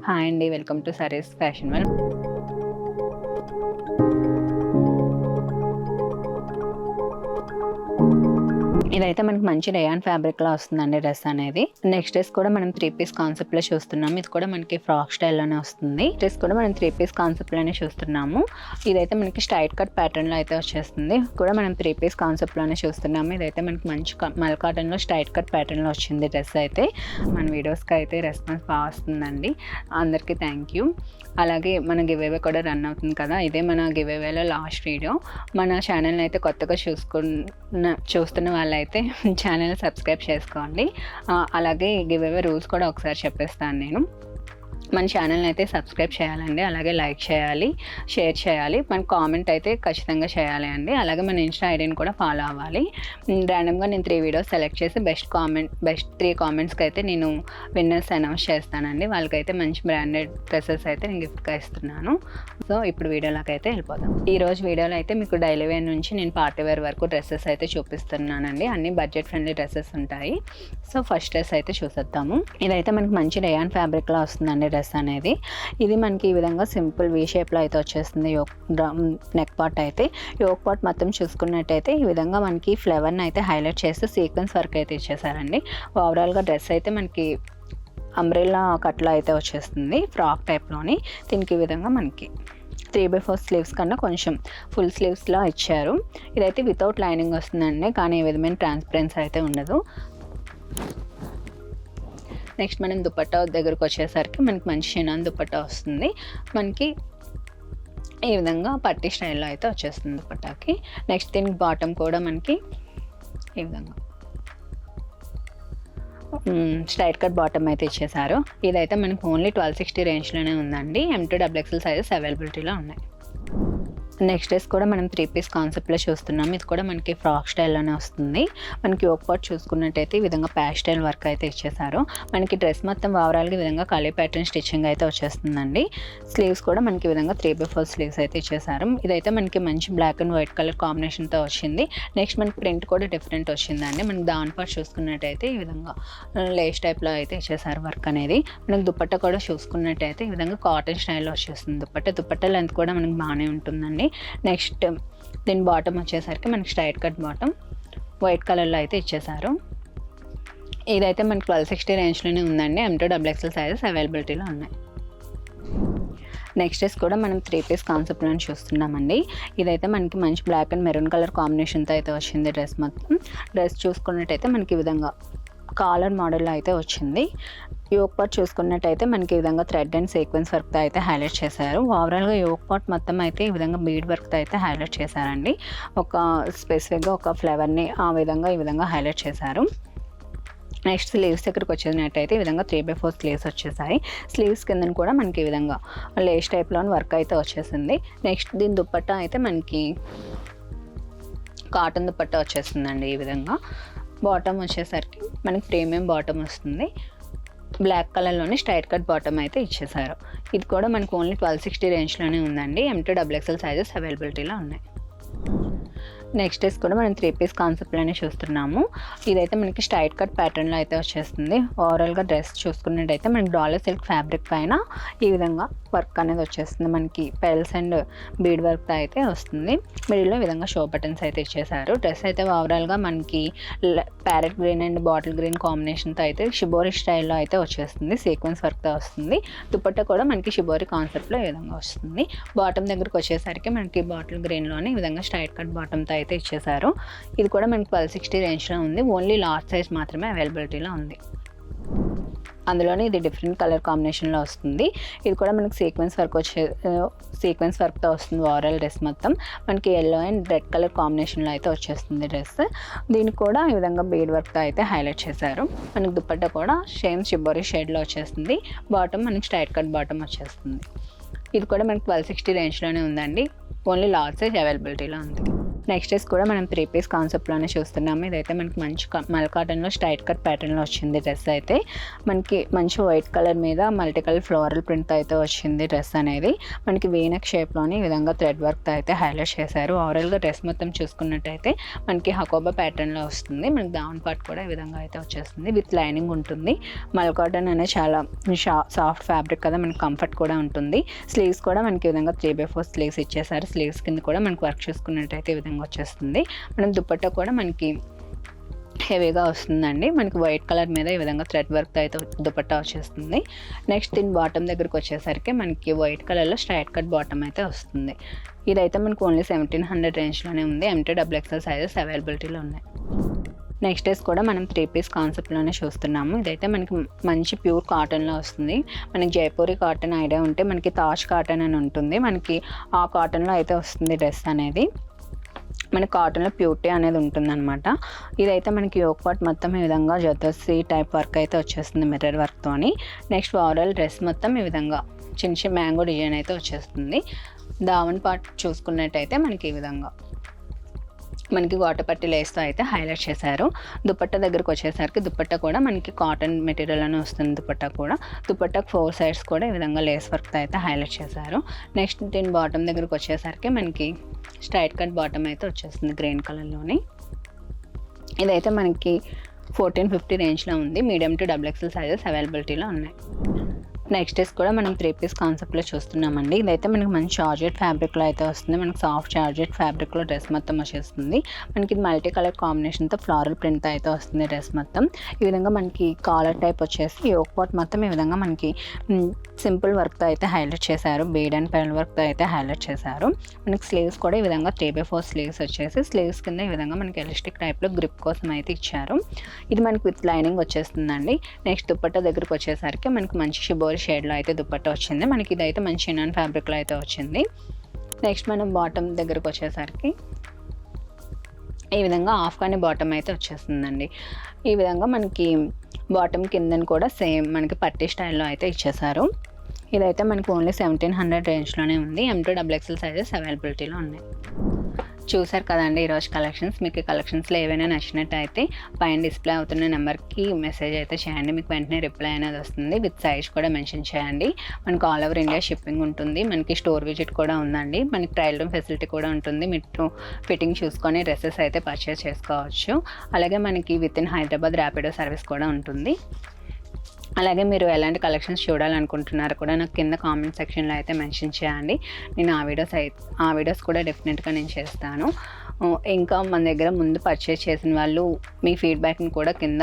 Hi అండి, welcome to Sarees fashion world. ఇదైతే మనకి మంచి రేయాన్ ఫ్యాబ్రిక్‌లో వస్తుందండి డ్రెస్ అనేది. నెక్స్ట్ డ్రెస్ కూడా మనం 3 పీస్ కాన్సెప్ట్‌లో చూస్తున్నాం. ఇది కూడా మనకి ఫ్రాక్ స్టైల్‌లోనే వస్తుంది. డ్రెస్ కూడా మనం 3 పీస్ కాన్సెప్ట్‌లోనే చూస్తున్నాము. ఇదైతే మనకి స్ట్రైట్ కట్ ప్యాటర్న్‌లో అయితే వచ్చేస్తుంది. కూడా మనం 3 పీస్ కాన్సెప్ట్‌లోనే చూస్తున్నాము. ఇదైతే మనకి మంచి మల్ కాటన్‌లో స్ట్రైట్ కట్ ప్యాటర్న్‌లో వచ్చింది డ్రెస్ అయితే. మన వీడియోస్‌కి అయితే రెస్పాన్స్ బాగా వస్తుందండి. అందరికీ థ్యాంక్ యూ. అలాగే మన గివ్ అవే కూడా రన్ అవుతుంది కదా, ఇదే మన గివ్ అవేలో లాస్ట్ వీడియో. మన ఛానల్ని అయితే కొత్తగా చూస్తున్న వాళ్ళైతే ఛానల్ సబ్స్క్రైబ్ చేసుకోండి. అలాగే గివ్ అవే రూల్స్ కూడా ఒకసారి చెప్పేస్తాను నేను. మన ఛానల్ని అయితే సబ్స్క్రైబ్ చేయాలండి, అలాగే లైక్ చేయాలి, షేర్ చేయాలి, మన కామెంట్ అయితే ఖచ్చితంగా చేయాలి అండి. అలాగే మన ఇన్స్టా ఐడిని కూడా ఫాలో అవ్వాలి. ర్యాండమ్గా నేను 3 వీడియోస్ సెలెక్ట్ చేసి బెస్ట్ 3 కామెంట్స్కి అయితే నేను విన్నర్స్ అనౌన్స్ చేస్తానండి. వాళ్ళకైతే మంచి బ్రాండెడ్ డ్రెస్సెస్ అయితే నేను గిఫ్ట్గా ఇస్తున్నాను. సో ఇప్పుడు వీడియోలోకి అయితే వెళ్ళిపోదాం. ఈరోజు వీడియోలో అయితే మీకు డైలీ వేర్ నుంచి నేను పార్టీ వేర్ వరకు డ్రెస్సెస్ అయితే చూపిస్తున్నానండి. అన్ని బడ్జెట్ ఫ్రెండ్లీ డ్రెస్సెస్ ఉంటాయి. సో ఫస్ట్ డ్రెస్ అయితే చూసేద్దాము. ఇదైతే మనకి మంచి రేయాన్ ఫ్యాబ్రిక్లో వస్తుందండి డ్రెస్ అనేది. ఇది మనకి ఈ విధంగా సింపుల్ వీ షేప్లో అయితే వచ్చేస్తుంది. నెక్ పార్ట్ అయితే యోక్ పార్ట్ మొత్తం చూసుకున్నట్టయితే ఈ విధంగా మనకి ఫ్లవర్ని అయితే హైలైట్ చేస్తూ సీక్వెన్స్ వర్క్ అయితే ఇచ్చేసారండి. ఓవరాల్గా డ్రెస్ అయితే మనకి అంబ్రెల్లా కట్లో అయితే వచ్చేస్తుంది, ఫ్రాక్ టైప్లోని. దీనికి ఈ విధంగా మనకి 3/4 స్లీవ్స్ కన్నా కొంచెం ఫుల్ స్లీవ్స్లో ఇచ్చారు. ఇదైతే వితౌట్ లైనింగ్ వస్తుందండి, కానీ ఏ విధమైన ట్రాన్స్పరెన్సీ అయితే ఉండదు. నెక్స్ట్ మనం దుపట్టా దగ్గరకు వచ్చేసరికి మనకి మంచి షినాన్ దుపట్టా వస్తుంది. మనకి ఈ విధంగా పట్టీ స్టైల్లో అయితే వచ్చేస్తుంది దుపట్టాకి. నెక్స్ట్ దీనికి బాటమ్ కూడా మనకి ఈ విధంగా స్ట్రైట్ కట్ బాటమ్ అయితే ఇచ్చేసారు. ఇదైతే మనకి ఓన్లీ 1260 రేంజ్లోనే ఉందండి. M2 XXL సైజెస్ అవైలబిలిటీలో ఉన్నాయి. నెక్స్ట్ డ్రెస్ కూడా మనం 3 పీస్ కాన్సెప్ట్లో చూస్తున్నాం. ఇది కూడా మనకి ఫ్రాక్ స్టైల్లోనే వస్తుంది. మనకి యోక్ పార్ట్ చూసుకున్నట్టయితే ఈ విధంగా ప్యాస్టైల్ వర్క్ అయితే ఇచ్చేసారు. మనకి డ్రెస్ మొత్తం ఓవరాల్గా ఈ విధంగా కలీ ప్యాటర్న్ స్టిచ్చింగ్ అయితే వచ్చేస్తుందండి. స్లీవ్స్ కూడా మనకి ఈ విధంగా 3/4 స్లీవ్స్ అయితే ఇచ్చేసారు. ఇదైతే మనకి మంచి బ్లాక్ అండ్ వైట్ కలర్ కాంబినేషన్తో వచ్చింది. నెక్స్ట్ మనకి ప్రింట్ కూడా డిఫరెంట్ వచ్చిందండి. మనకి దాని పార్ట్ చూసుకున్నట్టయితే ఈ విధంగా లేస్ టైప్లో అయితే ఇచ్చేసారు వర్క్ అనేది. మనకి దుపట్టా కూడా చూసుకున్నట్టయితే ఈ విధంగా కాటన్ స్టైల్లో వచ్చేస్తుంది. దుపట్టా లెంత్ కూడా మనకి బాగానే ఉంటుందండి. నెక్స్ట్ దీని బాటమ్ వచ్చేసరికి మనకి స్ట్రైట్ కట్ బాటమ్ వైట్ కలర్లో అయితే ఇచ్చేసారు. ఇదైతే మనకి 1260 రేంజ్లోనే ఉందండి. M2 XXL సైజెస్ అవైలబిలిటీలో ఉన్నాయి. నెక్స్ట్ డ్రెస్ కూడా మనం 3 పీస్ కాన్సెప్ట్లో చూస్తున్నామండి. ఇదైతే మనకి మంచి బ్లాక్ అండ్ మెరూన్ కలర్ కాంబినేషన్తో అయితే వచ్చింది డ్రెస్ మొత్తం. డ్రెస్ చూసుకున్నట్టయితే మనకి ఈ విధంగా కాలర్ మోడల్లో అయితే వచ్చింది. యోక్ పార్ట్ చూసుకున్నట్టయితే మనకి ఈ విధంగా థ్రెడ్ అండ్ సీక్వెన్స్ వర్క్తో అయితే హైలైట్ చేశారు. ఓవరాల్గా యోక్ పార్ట్ మొత్తం అయితే ఈ విధంగా బీడ్ వర్క్తో అయితే హైలైట్ చేశారండి. ఒక స్పెసిఫిక్గా ఒక ఫ్లవర్ని ఈ విధంగా హైలైట్ చేశారు. నెక్స్ట్ స్లీవ్స్ దగ్గరికి వచ్చేసినట్టయితే ఈ విధంగా 3/4 స్లీవ్స్ వచ్చేసాయి. స్లీవ్స్ కింద కూడా మనకి ఈ విధంగా లేస్ టైప్లోని వర్క్ అయితే వచ్చేసింది. నెక్స్ట్ దీని దుపట్టా అయితే మనకి కాటన్ దుపట్టా వచ్చేస్తుందండి. ఈ విధంగా బాటమ్ వచ్చేసరికి మనకి ప్రీమియం బాటమ్ వస్తుంది. బ్లాక్ కలర్లోనే స్ట్రైట్ కట్ బాటమ్ అయితే ఇచ్చేసారు. ఇది కూడా మనకు ఓన్లీ 1260 రేంజ్లోనే ఉందండి. M2 XXL సైజెస్ అవైలబిలిటీలో ఉన్నాయి. నెక్స్ట్ డ్రెస్ కూడా మనం 3 పీస్ కాన్సెప్ట్లోనే చూస్తున్నాము. ఇదైతే మనకి స్ట్రైట్ కట్ ప్యాటర్న్లో అయితే వచ్చేస్తుంది. ఓవరాల్గా డ్రెస్ చూసుకున్నట్టయితే మనకి డాలర్ సిల్క్ ఫ్యాబ్రిక్ పైన ఈ విధంగా వర్క్ అనేది వచ్చేస్తుంది. మనకి పెల్స్ అండ్ బీడ్ వర్క్ అయితే వస్తుంది. మిడిల్లో ఈ విధంగా షో బటన్స్ అయితే ఇచ్చేసారు. డ్రెస్ అయితే ఓవరాల్గా మనకి parrot green and bottle green కాంబినేషన్తో అయితే షిబోరి స్టైల్లో అయితే వచ్చేస్తుంది. సీక్వెన్స్ వర్క్తో వస్తుంది. దుపట్టా కూడా మనకి షిబోరి కాన్సెప్ట్లో ఈ విధంగా వస్తుంది. బాటమ్ దగ్గరకు వచ్చేసరికి మనకి బాటిల్ గ్రీన్లోనే ఈ విధంగా స్ట్రైట్ కట్ బాటమ్తో అయితే ఇచ్చేసారు. ఇది కూడా మనకి 1260 రేంజ్లో ఉంది. ఓన్లీ లార్జ్ సైజ్ మాత్రమే అవైలబిలిటీలో ఉంది. అందులోనే ఇది డిఫరెంట్ కలర్ కాంబినేషన్లో వస్తుంది. ఇది కూడా మనకి సీక్వెన్స్ వర్క్తో వస్తుంది. ఓవరాల్ డ్రెస్ మొత్తం మనకి ఎల్లో అండ్ రెడ్ కలర్ కాంబినేషన్లో అయితే వచ్చేస్తుంది డ్రెస్. దీనికి కూడా ఈ విధంగా బీడ్ వర్క్తో అయితే హైలైట్ చేశారు. మనకి దుపట్టా కూడా సేమ్ షిబోరి షేడ్లో వచ్చేస్తుంది. బాటమ్ మనకి స్ట్రైట్ కట్ బాటమ్ వచ్చేస్తుంది. ఇది కూడా మనకి 1260 రేంజ్లోనే ఉందండి. ఓన్లీ లార్జ్ సైజ్ అవైలబిలిటీలో ఉంది. నెక్స్ట్ డ్రెస్ కూడా మనం 3 పీస్ కాన్సెప్ట్లోనే చూస్తున్నాము. ఇదైతే మనకి మంచి మల్ కాటన్లో స్ట్రైట్ కట్ ప్యాటర్న్లో వచ్చింది డ్రెస్ అయితే. మనకి మంచి వైట్ కలర్ మీద మల్టీ కలర్ ఫ్లోరల్ ప్రింట్ అయితే వచ్చింది డ్రెస్ అనేది. మనకి వీనెక్ షేప్లోని ఈ విధంగా థ్రెడ్ వర్క్ అయితే హైలైట్ చేశారు. ఓవరాల్గా డ్రెస్ మొత్తం చూసుకున్నట్టయితే మనకి హకోబా ప్యాటర్న్లో వస్తుంది. మనకి డౌన్ పార్ట్ కూడా ఈ విధంగా అయితే వచ్చేస్తుంది, విత్ లైనింగ్ ఉంటుంది. మల్ కాటన్ అనేది చాలా సాఫ్ట్ ఫ్యాబ్రిక్ కదా, మనకి కంఫర్ట్ కూడా ఉంటుంది. స్లీవ్స్ కూడా మనకి ఈ విధంగా 3/4 స్లీవ్స్ ఇచ్చేసారు. స్లీవ్స్ కింద కూడా మనకి వర్క్ చూసుకున్నట్టయితే ఈ విధంగా వచ్చేస్తుంది. మనం దుపట్టా కూడా మనకి హెవీగా వస్తుందండి. మనకి వైట్ కలర్ మీద ఈ విధంగా థ్రెడ్ వర్క్ అయితే దుపట్టా వచ్చేస్తుంది. నెక్స్ట్ దీని బాటమ్ దగ్గరకు వచ్చేసరికి మనకి వైట్ కలర్లో స్ట్రైట్ కట్ బాటమ్ అయితే వస్తుంది. ఇదైతే మనకు ఓన్లీ 1700 రేంజ్లోనే ఉంది. MT XXL సైజెస్ అవైలబిలిటీలో ఉన్నాయి. నెక్స్ట్ డ్రెస్ కూడా మనం 3 పీస్ కాన్సెప్ట్లోనే చూస్తున్నాము. ఇదైతే మనకి మంచి ప్యూర్ కాటన్లో వస్తుంది. మనకి జైపూరి కాటన్ ఐడియా ఉంటే మనకి తాజ్ కాటన్ అని ఉంటుంది, మనకి ఆ కాటన్లో అయితే వస్తుంది డ్రెస్ అనేది. మనకి కాటన్లో ప్యూరిటీ అనేది ఉంటుందన్నమాట. ఇదైతే మనకి యోక్ పార్ట్ మొత్తం ఈ విధంగా జతసి టైప్ వర్క్ అయితే వచ్చేస్తుంది మిర్రర్ వర్క్తోని. నెక్స్ట్ ఓవరాల్ డ్రెస్ మొత్తం ఈ విధంగా చిన్న చిన్న మ్యాంగో డిజైన్ అయితే వచ్చేస్తుంది. దావన్ పార్ట్ చూసుకున్నట్టయితే మనకి ఈ విధంగా మనకి గోటపట్టి లేస్తో అయితే హైలైట్ చేశారు. దుపట్టా దగ్గరకు వచ్చేసరికి దుపట్టా కూడా మనకి కాటన్ మెటీరియల్ అని వస్తుంది. దుపట్టాకు 4 సైడ్స్ కూడా ఈ విధంగా లేస్ వర్క్తో అయితే హైలైట్ చేశారు. నెక్స్ట్ దీని బాటమ్ దగ్గరకు వచ్చేసరికి మనకి స్ట్రైట్ కట్ బాటమ్ అయితే వచ్చేస్తుంది గ్రీన్ కలర్లోని. ఇదైతే మనకి 1450 రేంజ్లో ఉంది. మీడియం టు XXL సైజెస్ అవైలబిలిటీలో ఉన్నాయి. నెక్స్ట్ డ్రెస్ కూడా మనం 3 పీస్ కాన్సెప్ట్లో చూస్తున్నామండి. ఇదైతే మనకి మంచి జార్జెట్ ఫ్యాబ్రిక్లో అయితే వస్తుంది. మనకి సాఫ్ట్ జార్జెట్ ఫ్యాబ్రిక్లో డ్రెస్ మొత్తం వచ్చేస్తుంది. మనకి మల్టీ కలర్ కాంబినేషన్తో ఫ్లోరల్ ప్రింట్ అయితే వస్తుంది డ్రెస్ మొత్తం. ఈ విధంగా మనకి కాలర్ టైప్ వచ్చేసి యోక్ పార్ట్ మొత్తం ఈ విధంగా మనకి సింపుల్ వర్క్తో అయితే హైలైట్ చేశారు. బీడ్ అండ్ పెరల్ వర్క్తో అయితే హైలైట్ చేశారు. మనకి స్లీవ్స్ కూడా ఈ విధంగా 3/4 స్లీవ్స్ వచ్చేసి స్లీవ్స్ కింద ఈ విధంగా మనకి ఎలాస్టిక్ టైప్లో గ్రిప్ కోసం అయితే ఇచ్చారు. ఇది మనకి విత్ లైనింగ్ వచ్చేస్తుందండి. నెక్స్ట్ దుపట్టా దగ్గరకు వచ్చేసరికి మనకి మంచి షిబోరి షేడ్లో అయితే దుపట్టా వచ్చింది. మనకి ఇదైతే మంచి చిన్న ఫ్యాబ్రిక్లో అయితే వచ్చింది. నెక్స్ట్ మనం బాటమ్ దగ్గరకు వచ్చేసరికి ఈ విధంగా హాఫ్ కానీ బాటమ్ అయితే వచ్చేస్తుందండి. ఈ విధంగా మనకి బాటమ్ కిందని కూడా సేమ్ మనకి పట్టీ స్టైల్లో అయితే ఇచ్చేసారు. ఇదైతే మనకి ఓన్లీ 1700 రేంజ్లోనే ఉంది. MT XXL సైజెస్ అవైలబిలిటీలో ఉన్నాయి. చూసారు కదండి ఈరోజు కలెక్షన్స్. మీకు ఈ కలెక్షన్స్లో ఏవైనా నచ్చినట్టయితే పైన డిస్ప్లే అవుతున్న నెంబర్కి మెసేజ్ అయితే చేయండి. మీకు వెంటనే రిప్లై అనేది వస్తుంది. విత్ సైజ్ కూడా మెన్షన్ చేయండి. మనకు ఆల్ ఓవర్ ఇండియా షిప్పింగ్ ఉంటుంది. మనకి స్టోర్ విజిట్ కూడా ఉందండి. మనకి ట్రయల్ రూమ్ ఫెసిలిటీ కూడా ఉంటుంది. మీరు ఫిట్టింగ్ చూసుకొని డ్రెస్సెస్ అయితే పర్చేస్ చేసుకోవచ్చు. అలాగే మనకి with in Hyderabad Rapido service కూడా ఉంటుంది. అలాగే మీరు ఎలాంటి కలెక్షన్స్ చూడాలనుకుంటున్నారో కూడా నాకు కింద కామెంట్ సెక్షన్లో అయితే మెన్షన్ చేయండి. నేను ఆ వీడియోస్ కూడా డెఫినెట్గా నేను చేస్తాను. ఇంకా మన దగ్గర ముందు పర్చేస్ చేసిన వాళ్ళు మీ ఫీడ్బ్యాక్ని కూడా కింద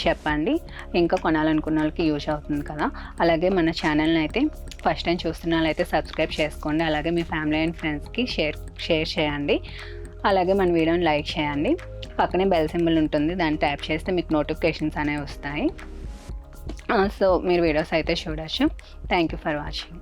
చెప్పండి. ఇంకా కొనాలనుకున్న వాళ్ళకి యూజ్ అవుతుంది కదా. అలాగే మన ఛానల్ని అయితే ఫస్ట్ టైం చూస్తున్న వాళ్ళైతే సబ్స్క్రైబ్ చేసుకోండి. అలాగే మీ ఫ్యామిలీ అండ్ ఫ్రెండ్స్కి షేర్ చేయండి. అలాగే మన వీడియోని లైక్ చేయండి. పక్కనే బెల్ సింబల్ ఉంటుంది, దాన్ని ట్యాప్ చేస్తే మీకు నోటిఫికేషన్స్ అనేవి వస్తాయి. సో మీరు వీడియోస్ అయితే చూడొచ్చు. Thank you for watching.